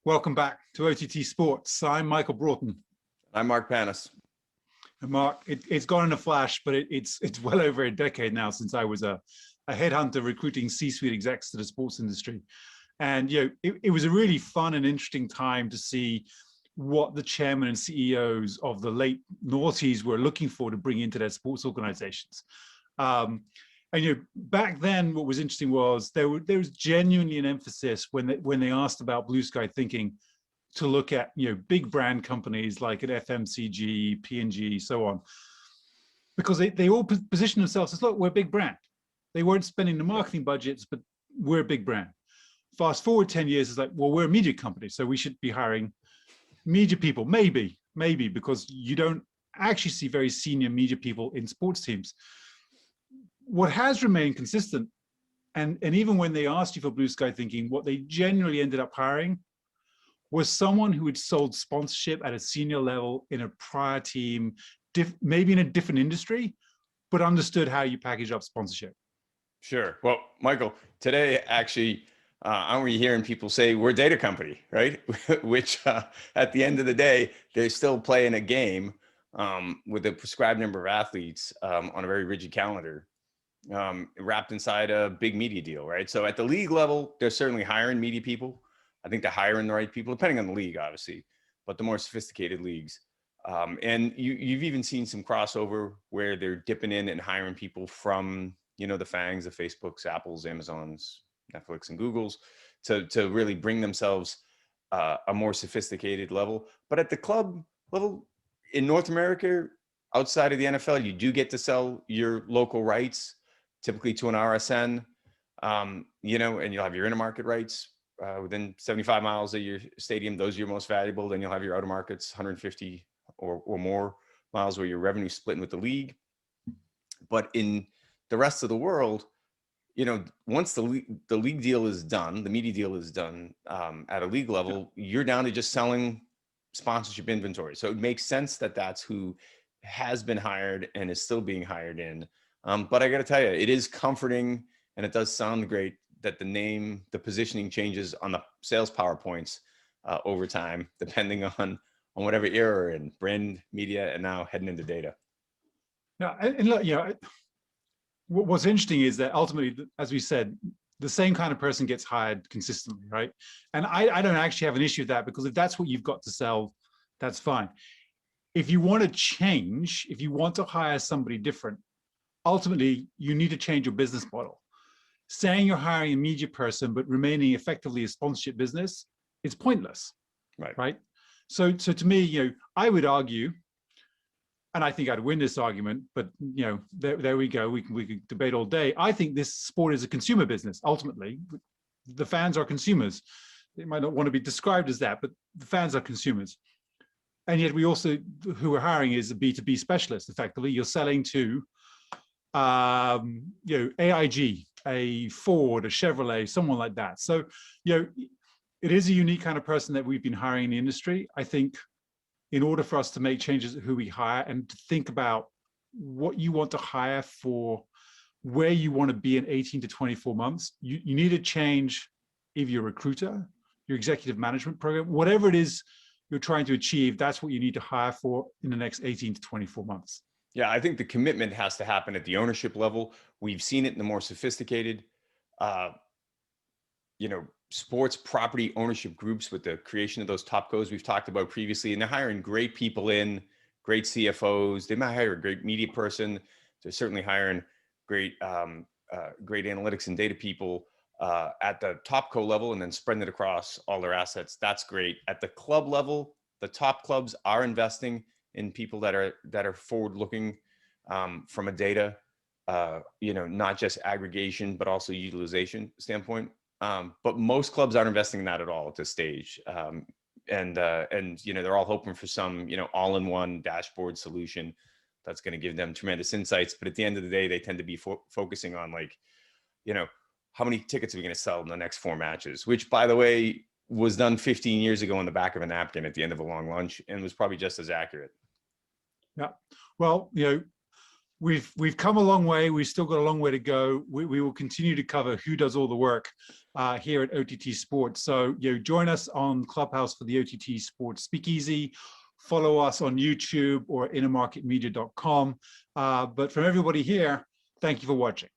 Welcome back to OTT Sports. I'm Michael Broughton. I'm Mark Panis. And Mark, it's gone in a flash, but it's well over a decade now since I was a headhunter recruiting C-suite execs to the sports industry. And it was a really fun and interesting time to see what the chairman and CEOs of the late noughties were looking for to bring into their sports organizations. Back then, what was interesting was there was genuinely an emphasis when they asked about blue sky thinking to look at big brand companies like an FMCG, P&G, so on, because they all position themselves as, look, we're a big brand. They weren't spending the marketing budgets, but we're a big brand. Fast forward 10 years, it's like, well, we're a media company, so we should be hiring media people. Maybe because you don't actually see very senior media people in sports teams. What has remained consistent, and even when they asked you for blue sky thinking, what they generally ended up hiring was someone who had sold sponsorship at a senior level in a prior team, maybe in a different industry, but understood how you package up sponsorship. Sure. Well, Michael, today actually, aren't we hearing people say we're a data company, right? Which at the end of the day, they're still playing a game with a prescribed number of athletes on a very rigid calendar, wrapped inside a big media deal, right? So at the league level, they're certainly hiring media people. I think they're hiring the right people, depending on the league, obviously, but the more sophisticated leagues. And you've even seen some crossover where they're dipping in and hiring people from, the FANGs, the Facebooks, Apples, Amazons, Netflix, and Googles to really bring themselves a more sophisticated level. But at the club level in North America, outside of the NFL, you do get to sell your local rights, typically to an RSN, and you'll have your intermarket rights within 75 miles of your stadium. Those are your most valuable. Then you'll have your outer markets, 150 or more miles where your revenue splitting with the league. But in the rest of the world, once the league deal is done, the media deal is done at a league level, you're down to just selling sponsorship inventory. So it makes sense that that's who has been hired and is still being hired in. But I got to tell you, it is comforting and it does sound great that the positioning changes on the sales PowerPoints over time, depending on whatever era we're in, brand, media, and now heading into data. Yeah, and look, what's interesting is that ultimately, as we said, the same kind of person gets hired consistently, right? And I don't actually have an issue with that, because if that's what you've got to sell, that's fine. If you want to change, if you want to hire somebody different, ultimately you need to change your business model. Saying you're hiring a media person but remaining effectively a sponsorship business, it's pointless, right? So to me, I would argue, and I think I'd win this argument, but there we go. We can debate all day. I think this sport is a consumer business. Ultimately, the fans are consumers. They might not want to be described as that, but the fans are consumers. And yet we also, who we're hiring is a B2B specialist. Effectively, you're selling to, AIG, a Ford, a Chevrolet, someone like that. So, it is a unique kind of person that we've been hiring in the industry. I think in order for us to make changes at who we hire and to think about what you want to hire for, where you want to be in 18 to 24 months, you need to change either your recruiter, your executive management program, whatever it is you're trying to achieve, that's what you need to hire for in the next 18 to 24 months. Yeah, I think the commitment has to happen at the ownership level. We've seen it in the more sophisticated, sports property ownership groups with the creation of those top codes we've talked about previously. And they're hiring great people in, great CFOs. They might hire a great media person. They're certainly hiring great analytics and data people at the top co level, and then spreading it across all their assets. That's great. At the club level, the top clubs are investing in people that are forward looking from a data, not just aggregation, but also utilization standpoint. But most clubs aren't investing in that at all at this stage. And they're all hoping for some, all-in-one dashboard solution that's going to give them tremendous insights. But at the end of the day, they tend to be focusing on how many tickets are we going to sell in the next 4 matches, which, by the way, was done 15 years ago on the back of a napkin at the end of a long lunch and was probably just as accurate. Yeah. Well, we've come a long way. We've still got a long way to go. We will continue to cover who does all the work here at OTT Sports. So join us on Clubhouse for the OTT Sports Speakeasy. Follow us on YouTube or innermarketmedia.com. But from everybody here, thank you for watching.